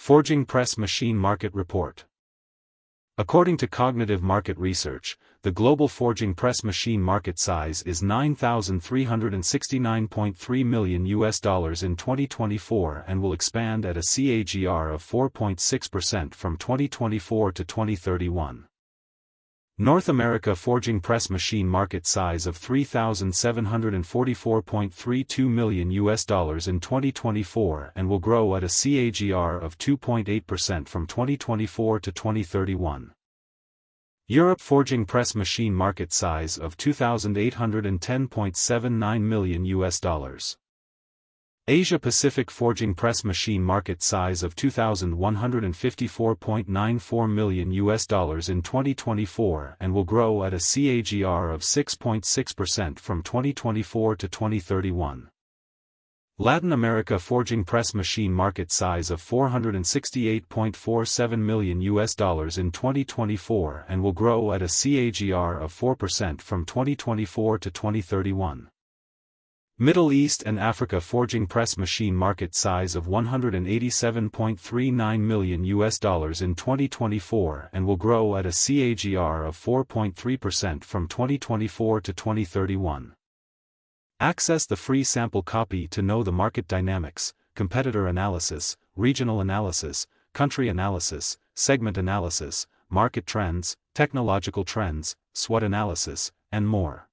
Forging Press Machine Market Report. According to Cognitive Market Research, the global forging press machine market size is $9,369.3 million in 2024 and will expand at a CAGR of 4.6% from 2024 to 2031. North America forging press machine market size of $3,744.32 million in 2024 and will grow at a CAGR of 2.8% from 2024 to 2031. Europe forging press machine market size of $2,810.79 million. Asia Pacific forging press machine market size of $2,154.94 million in 2024 and will grow at a CAGR of 6.6% from 2024 to 2031. Latin America forging press machine market size of $468.47 million in 2024 and will grow at a CAGR of 4% from 2024 to 2031. Middle East and Africa forging press machine market size of $187.39 million in 2024 and will grow at a CAGR of 4.3% from 2024 to 2031. Access the free sample copy to know the market dynamics, competitor analysis, regional analysis, country analysis, segment analysis, market trends, technological trends, SWOT analysis, and more.